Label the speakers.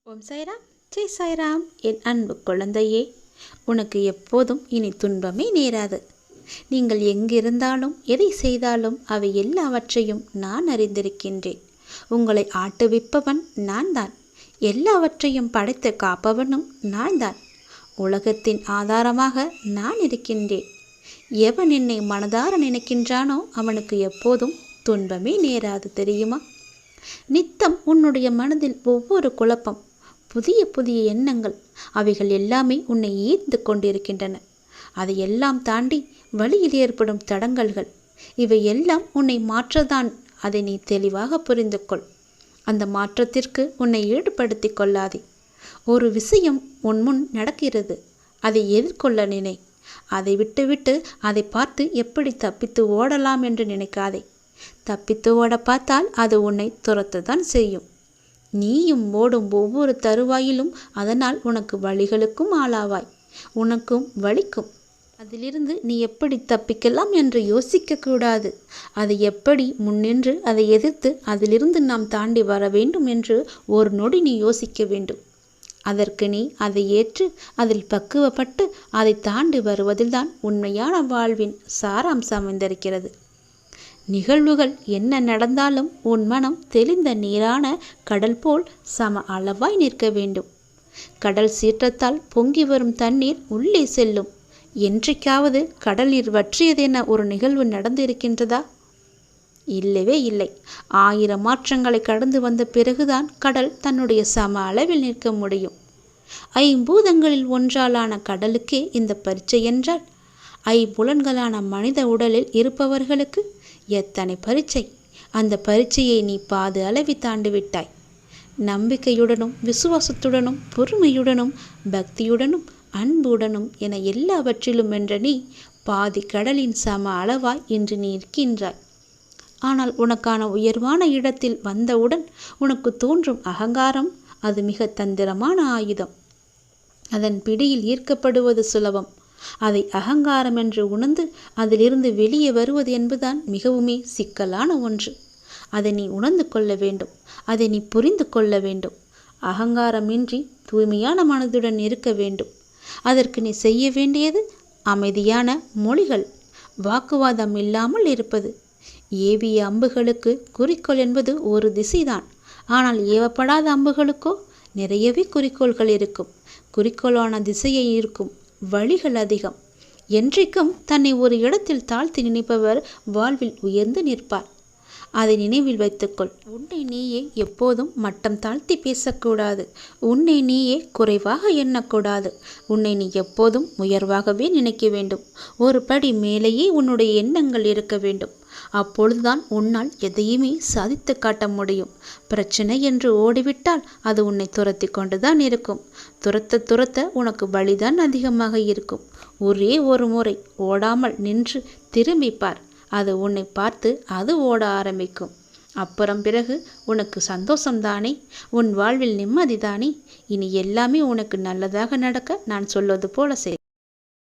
Speaker 1: ஓம் சாய்ராம், ஜெய் சாய்ராம். என் அன்பு குழந்தையே, உனக்கு எப்போதும் இனி துன்பமே நேராது. நீங்கள் எங்கிருந்தாலும் எதை செய்தாலும் அவை எல்லாவற்றையும் நான் அறிந்திருக்கின்றேன். உங்களை ஆட்டுவிப்பவன் நான் தான். எல்லாவற்றையும் படைத்து காப்பவனும் நான் தான். உலகத்தின் ஆதாரமாக நான் இருக்கின்றேன். எவன் என்னை மனதார நினைக்கின்றானோ அவனுக்கு எப்போதும் துன்பமே நேராது, தெரியுமா? நித்தம் உன்னுடைய மனதில் ஒவ்வொரு குழப்பம், புதிய புதிய எண்ணங்கள், அவைகள் எல்லாமே உன்னை ஈர்த்து கொண்டிருக்கின்றன. அதையெல்லாம் தாண்டி வழியில் ஏற்படும் தடங்கல்கள், இவை எல்லாம் உன்னை மாற்றதான். அதை நீ தெளிவாக புரிந்து கொள். அந்த மாற்றத்திற்கு உன்னை ஈடுபடுத்தி கொள்ளாதே. ஒரு விஷயம் உன் முன் நடக்கிறது, அதை எதிர்கொள்ள நினை. அதை விட்டுவிட்டு அதை பார்த்து எப்படி தப்பித்து ஓடலாம் என்று நினைக்காதே. தப்பித்து ஓட பார்த்தால் அது உன்னை துரத்துதான் செய்யும். நீயும் ஓடும் ஒவ்வொரு தருவாயிலும் அதனால் உனக்கு வழிகளுக்கும் ஆளாவாய். உனக்கும் வலிக்கும். அதிலிருந்து நீ எப்படி தப்பிக்கலாம் என்று யோசிக்கக்கூடாது. அதை எப்படி முன்னின்று அதை எதிர்த்து அதிலிருந்து நாம் தாண்டி வர வேண்டும் என்று ஒரு நொடி நீ யோசிக்க வேண்டும். அதற்கு நீ அதை ஏற்று அதில் பக்குவப்பட்டு அதை தாண்டி வருவதில்தான் உண்மையான வாழ்வின் சாராம்சம் அமைந்திருக்கிறது. நிகழ்வுகள் என்ன நடந்தாலும் உன் மனம் தெளிந்த நீரான கடல் போல் சம அளவாய் நிற்க வேண்டும். கடல் சீற்றத்தால் பொங்கி வரும் தண்ணீர் உள்ளே செல்லும். என்றைக்காவது கடல் நீர் வற்றியதென ஒரு நிகழ்வு நடந்திருக்கின்றதா? இல்லவே இல்லை. 1000 மாற்றங்களை கடந்து வந்த பிறகுதான் கடல் தன்னுடைய சம அளவில் நிற்க முடியும். 5 பூதங்களில் ஒன்றாலான கடலுக்கே இந்த பரீட்சை என்றால், 5 புலன்களான மனித உடலில் இருப்பவர்களுக்கு எத்தனை பரீட்சை! அந்த பரீட்சையை நீ பாதி அளவி தாண்டிவிட்டாய். நம்பிக்கையுடனும் விசுவாசத்துடனும் பொறுமையுடனும் பக்தியுடனும் அன்புடனும் என எல்லாவற்றிலும் வென்ற நீ பாதி கடலின் சம அளவாய் இன்று நீ இருக்கின்றாய். ஆனால் உனக்கான உயர்வான இடத்தில் வந்தவுடன் உனக்கு தோன்றும் அகங்காரம், அது மிக தந்திரமான ஆயுதம். அதன் பிடியில் ஈர்க்கப்படுவது சுலபம். அதை அகங்காரம் என்று உணர்ந்து அதிலிருந்து வெளியே வருவது என்பதுதான் மிகவுமே சிக்கலான ஒன்று. அதை நீ உணர்ந்து கொள்ள வேண்டும். அதை நீ புரிந்து கொள்ள வேண்டும். அகங்காரமின்றி தூய்மையான மனதுடன் இருக்க வேண்டும். அதற்கு நீ செய்ய வேண்டியது அமைதியான மொழிகள், வாக்குவாதம் இல்லாமல் இருப்பது. ஏவிய அம்புகளுக்கு குறிக்கோள் என்பது ஒரு திசைதான். ஆனால் ஏவப்படாத அம்புகளுக்கோ நிறையவே குறிக்கோள்கள் இருக்கும். குறிக்கோளான திசையை இருக்கும் வழிகள் அதிகம். என்றைக்கும் தன்னை ஒரு இடத்தில் தாழ்த்தி நினைப்பவர் வாழ்வில் உயர்ந்து நிற்பார். அதை நினைவில் வைத்துக்கொள். உன்னை நீயே எப்போதும் மட்டம் தாழ்த்தி பேசக்கூடாது. உன்னை நீயே குறைவாக எண்ணக்கூடாது. உன்னை நீ எப்போதும் உயர்வாகவே நினைக்க வேண்டும். ஒரு படி மேலேயே உன்னுடைய எண்ணங்கள் இருக்க வேண்டும். அப்பொழுதுதான் உன்னால் எதையுமே சாதித்து காட்ட முடியும். பிரச்சனை என்று ஓடிவிட்டால் அது உன்னை துரத்தி கொண்டுதான் இருக்கும். துரத்த துரத்த உனக்கு வலிதான் அதிகமாக இருக்கும். ஒரே ஒரு முறை ஓடாமல் நின்று திரும்பிப்பார். அது உன்னை பார்த்து அது ஓட ஆரம்பிக்கும். அப்புறம் பிறகு உனக்கு சந்தோஷம்தானே? உன் வாழ்வில் நிம்மதிதானே? இனி எல்லாமே உனக்கு நல்லதாக நடக்க நான் சொல்வது போல செய்.